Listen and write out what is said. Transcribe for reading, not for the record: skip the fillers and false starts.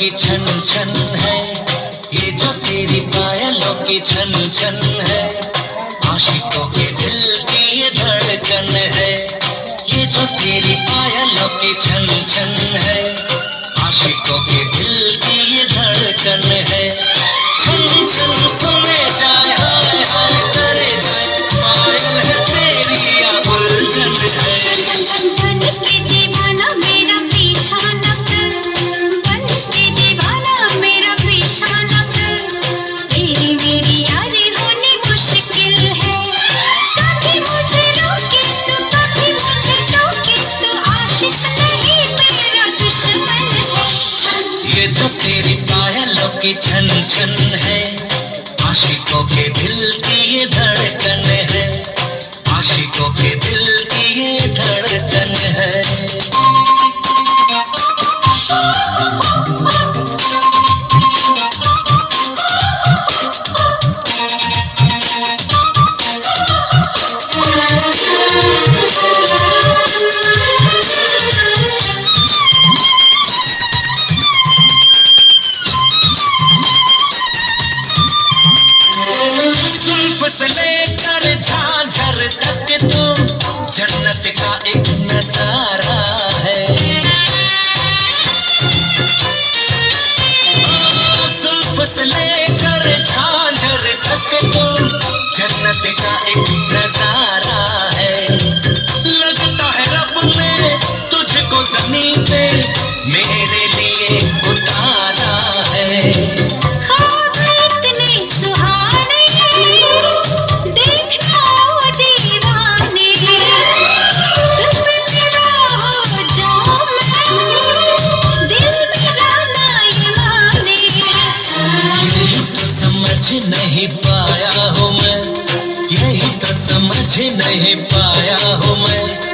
की छन छन है, ये जो तेरी पायलों की छन छन है, आशिकों के दिल की ये धड़कन है। ये जो तेरी पायलों की छन छन है, आशिकों के दिल की ये धड़कन है। छन छन सुने जाए, हाय हाय करे जाए, पायल है तेरी या उलझन है। ये जो तेरी पायलों की छन छन है, आशिकों के दिल की ये धड़कन है, आशिकों के दिल की ये धड़कन है। से लेकर झांझर तक तू जन्नत का एक नजारा है। जुल्फ से लेकर झांझर तक तू जन्नत का एक नजारा है। लगता है रब ने तुझको ज़मीन पे मेरे लिए उतारा है। नहीं पाया हूँ मैं, यही तो समझ नहीं पाया हूँ मैं।